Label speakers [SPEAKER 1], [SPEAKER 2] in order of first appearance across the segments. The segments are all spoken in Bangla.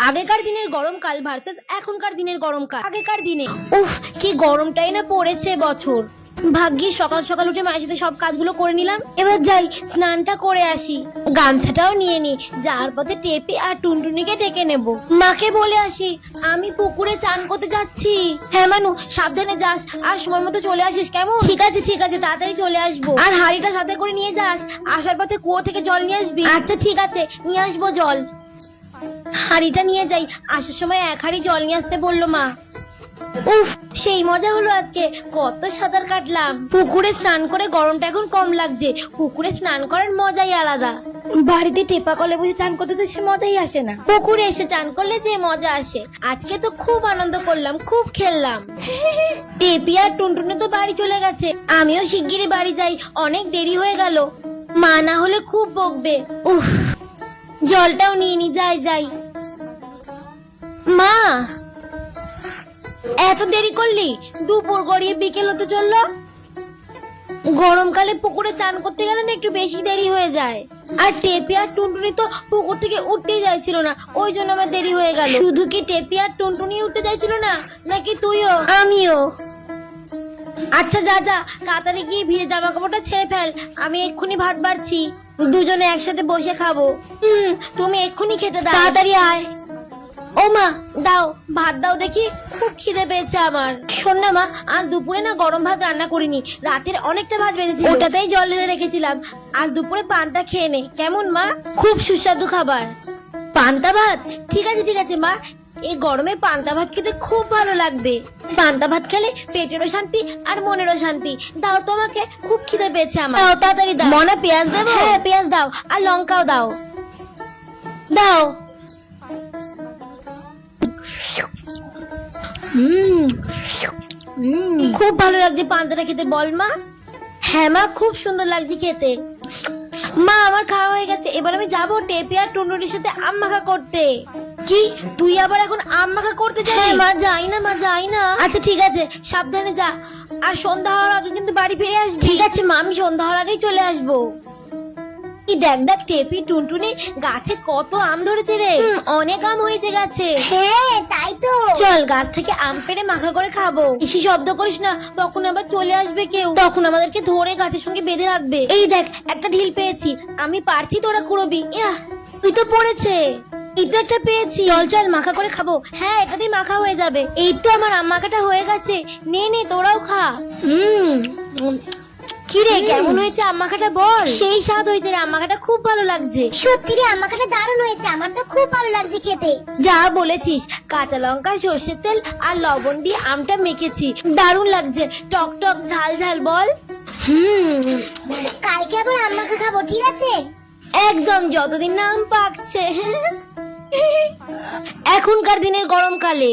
[SPEAKER 1] আগেকার দিনের গরমকাল ভার্সেস এখনকার দিনের গরমকাল। আগেকার দিনে উফ কি গরমটাই না পড়েছে বছর। ভাগ্যিস সকাল সকাল উঠে মায়ের সাথে সব কাজগুলো করে নিলাম। এবার যাই স্নানটা করে আসি, গামছাটাও নিয়ে নি, যাওয়ার পথে টেপি আর টুনটুনিকে ডেকে নেব। মাকে বলে আসি আমি পুকুরে চান করতে যাচ্ছি। হ্যাঁ মানু, সাবধানে যাস আর সময় মতো চলে আসিস কেমন? ঠিক আছে ঠিক আছে, তাড়াতাড়ি চলে আসবো। আর হাঁড়িটা সাথে করে নিয়ে যাস, আসার পথে কুয়ো থেকে জল নিয়ে আসবি। আচ্ছা ঠিক আছে, নিয়ে আসবো জল। হাঁড়িটা নিয়ে যাই, আসার সময় এক হাঁড়ি জল নিয়ে আসতে বললো মা। উফ সেই মজা হলো আজকে, কত সাঁতার কাটলাম। পুকুরে স্নান করে গরমটা এখন কম লাগছে। পুকুরে স্নান করার মজাই আলাদা। বাড়িতে টেপা কলে বসে চান করতে তো সে মজাই আসে না, পুকুরে এসে চান করলে যে মজা আসে। আজকে তো খুব আনন্দ করলাম, খুব খেললাম। টেপি আর টুনটুনি তো বাড়ি চলে গেছে, আমিও শিগগিরই বাড়ি যাই, অনেক দেরি হয়ে গেল। মা না হলে খুব বকবে। উফ জলটাও নিয়ে নি, যাই যাই। মা এত দেরি করলি? দুপুর গড়িয়ে বিকেল হতে চললো। গরমকালে পুকুরে চান করতে গেলে না একটু বেশি দেরি হয়ে যায়। আর টেপি আর টুনটুনি তো পুকুর থেকে উঠতেই যাইছিল না, ওই জন্য আমার দেরি হয়ে গেল। শুধু কি টেপি আর টুনটুনি উঠতে যাইছিল না, নাকি তুইও? আমিও। আচ্ছা যা যা, তাড়াতাড়ি গিয়ে ভিজে জামা কাপড়টা ছেড়ে ফেল, আমি এক্ষুনি ভাত বাড়ছি, দুজনে একসাথে বসে খাবো। তুমি এক্ষুনি খেতে দাও, তাড়াতাড়ি আয়। ও মা দাও, ভাত দাও দেখি, খুব খিদে পেয়েছে আমার। শোন না মা, আজ দুপুরে না গরম ভাত রান্না করিনি, রাতের অনেকটা ভাত বেঁধেছি, ওটাতেই জল ঢেলে রেখেছিলাম। আজ দুপুরে পান্তা খেয়ে নে কেমন মা? খুব সুস্বাদু খাবার। পান্তা ভাত? ঠিক আছে মা, এই গরমে পান্তা ভাত খেতে খুব ভালো লাগবে। পান্তা ভাত খেলে পেটেরও শান্তি আর মনেরও শান্তি। দাও তোমাকে, খুব খিদে পেয়েছে আমার। দাও তাড়াতাড়ি দাও। মনে পেঁয়াজ দেবো? হ্যাঁ পেঁয়াজ দাও, আর লঙ্কাও দাও। দাও। খুব ভালো লাগছে পান্তাটা খেতে, বল মা? হ্যাঁ মা, খুব সুন্দর লাগছে খেতে। মা আমার খাওয়া হয়ে গেছে, এবার আমি যাবো টেপি আর টুনটুনির সাথে আম মাখা করতে। কি তুই আবার এখন আম মাখা করতে যাবি? হ্যাঁ মা, যাই না মা, যাই না। আচ্ছা ঠিক আছে, সাবধানে যা, আর সন্ধ্যা হওয়ার আগে কিন্তু বাড়ি ফিরে আসবি। ঠিক আছে মা, আমি সন্ধ্যা হওয়ার আগেই চলে আসবো। দেখ দেখ টেপি টুনটুনি গাছে কত আম ধরেছে রে, অনেক আম হয়েছে গাছে।
[SPEAKER 2] হ্যাঁ তাই তো,
[SPEAKER 1] চল গাছ থেকে আম পেড়ে মাখা করে খাবো। বেশি শব্দ করিস না, তখন আবার চলে আসবে কেউ, তখন আমাদেরকে ধরে গাছের সঙ্গে বেঁধে রাখবে। এই দেখ একটা ঢিল পেয়েছি, আমি পারছি, তোরা কুড়বি। তুই তো পড়েছে। এই তো একটা পেয়েছি, চল চল মাখা করে খাবো। হ্যাঁ এটাতেই মাখা হয়ে যাবে। এই তো আমার আম মাখাটা হয়ে গেছে, নে নে তোরাও খা। কি রে কেমন হয়েছে আম মাখাটা বল? সেই স্বাদ হয়েছে রে, আম মাখাটা খুব ভালো লাগছে।
[SPEAKER 2] সত্যি রে, আম মাখাটা দারুণ হয়েছে, আমার তো খুব ভালো লাগছে খেতে।
[SPEAKER 1] যা বলেছিস, কাঁচা লঙ্কা সর্ষের তেল আর লবণ দিয়ে আমটা মেখেছি, দারুণ লাগছে, টক টক ঝাল ঝাল বল।
[SPEAKER 2] কালকে আবার আম মাখা খাবো, ঠিক আছে?
[SPEAKER 1] একদম, যতদিন না আম পাকছে। এখনকার দিনের গরমকালে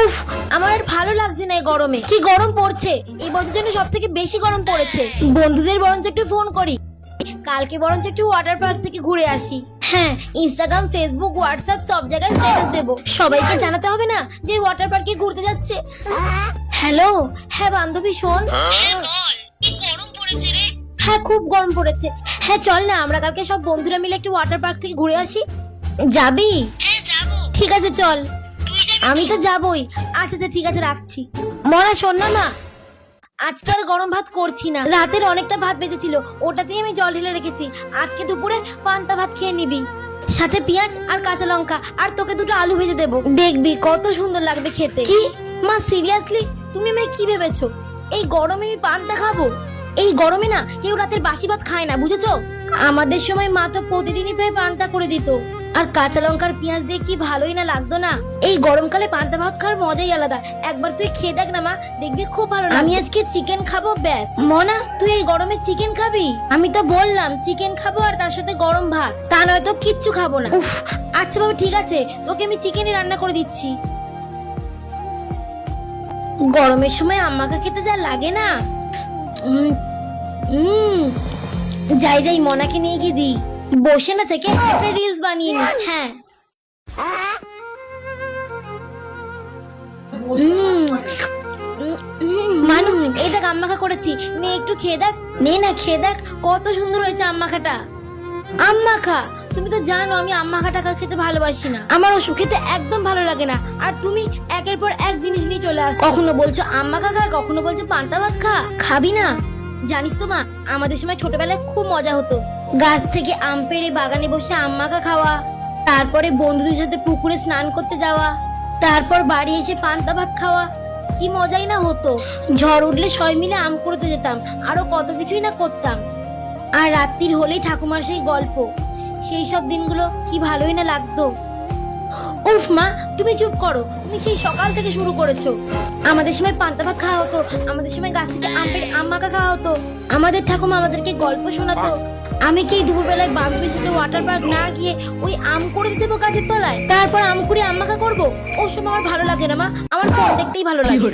[SPEAKER 1] উফ আমার আর ভালো লাগছে না। এই গরমে কি গরম পড়ছে, এই বছর জন্য সব থেকে বেশি গরম পড়েছে। বন্ধুদের বরঞ্চ একটু ফোন করি, কালকে বরঞ্চ একটু ওয়াটার পার্ক থেকে ঘুরে আসি। হ্যাঁ ইনস্টাগ্রাম ফেসবুক হোয়াটসঅ্যাপ সব জায়গায় স্ট্যাটাস দেবো, সবাইকে জানাতে হবে না যে ওয়াটার পার্কে ঘুরতে যাচ্ছে। হ্যালো, হ্যাঁ বান্ধবী শোন। গরম পড়েছে রে। হ্যাঁ খুব গরম পড়েছে। হ্যাঁ চল না, আমরা কালকে সব বন্ধুরা মিলে একটু ওয়াটার পার্ক থেকে ঘুরে আসি। যাবি? হ্যাঁ যাবো। ঠিক আছে চল। আমি তো যাবই। আচ্ছা ঠিক আছে রাখছি। মরা শোন না মা, আজকে আর গরম ভাত করছি না, রাতের অনেকটা ভাত বেঁচেছিল, ওটাতেই আমি জল ঢেলে রেখেছি। আজকে দুপুরে পান্তা ভাত খেয়ে নিবি, সাথে পেঁয়াজ আর কাঁচা লঙ্কা, আর তোকে দুটো আলু ভেজে দেবো, দেখবি কত সুন্দর লাগবে খেতে। কি মা সিরিয়াসলি তুমি আমায় কি ভেবেছো? এই গরমে আমি পান্তা খাবো? এই গরমে না কেউ রাতের বাসি ভাত খায় না, বুঝেছো? আমাদের সময় মা তো প্রতিদিনই প্রায় পান্তা করে দিত, আর কাঁচা লঙ্কার পেঁয়াজ দিয়ে কি ভালোই না লাগতো না। এই গরমকালে পান্তা ভাত খাওয়ার মজাই আলাদা। একবার তুই খেয়ে দেখ না মা, দেখবি খুব ভালো। আমি আজকে চিকেন খাবো ব্যাস। মনা তুই এই গরমে চিকেন খাবি? আমি তো বললাম চিকেন খাবো আর তার সাথে গরম ভাত, তা নয় তো কিচ্ছু খাবো না। উফ আচ্ছা বাবা ঠিক আছে, তোকে আমি চিকেনই রান্না করে দিচ্ছি। গরমের সময় আম্মাকে খেতে যা লাগে না। যাই মনাকে নিয়ে গিয়ে দিই, বসে না থেকে একটা রিলস বানিয়ে নি। হ্যাঁ মানু এই দেখ আম মাখা করেছি, নে একটু খেয়ে দেখ। নে না খেয়ে দেখ, কত সুন্দর হয়েছে আম মাখাটা। আম মাখা? তুমি তো জানো আমি আম মাখা টাকা খেতে ভালোবাসি না, আমার ওসব খেতে একদম ভালো লাগে না। আর তুমি একের পর এক জিনিস নিয়ে চলে আসো, কখনো বলছো আম মাখা খা, কখনো বলছো পান্তা ভাত খা। খাবি না? জানিস তো মা, আমাদের সময় ছোটবেলায় খুব মজা হতো, গাছ থেকে আম পেড়ে বাগানে বসে আম মাখা খাওয়া, তারপরে বন্ধুদের সাথে পুকুরে স্নান করতে যাওয়া, তারপর বাড়ি এসে পান্তা ভাত খাওয়া। কি মজাই না হতো। ঝড় উঠলে সবাই মিলে আম কুড়োতে যেতাম, আরো কত কিছুই না করতাম। আর রাত্রির হলেই ঠাকুমার সেই গল্প, সেই সব দিনগুলো কি ভালোই না লাগতো। উফ মা, তুমি চুপ করো, তুমি সেই সকাল থেকে শুরু করেছো। আমাদের সময় পান্তা ভাত খাওয়া হতো, আমাদের সময় গাছ থেকে আম পেড়ে আম মাখা খাওয়া হতো, আমাদের ঠাকুমা আমাদেরকে গল্প শোনাতো। আমি কি দুপুরবেলায় বান্ধবীর সাথে ওয়াটার পার্ক না গিয়ে ওই আম করে দেবো গাছের তলায়, তারপর আম কুড়িয়ে আম মাখা করবো? ওসব আমার ভালো লাগে না মা, আমার ফোন দেখতেই ভালো লাগে।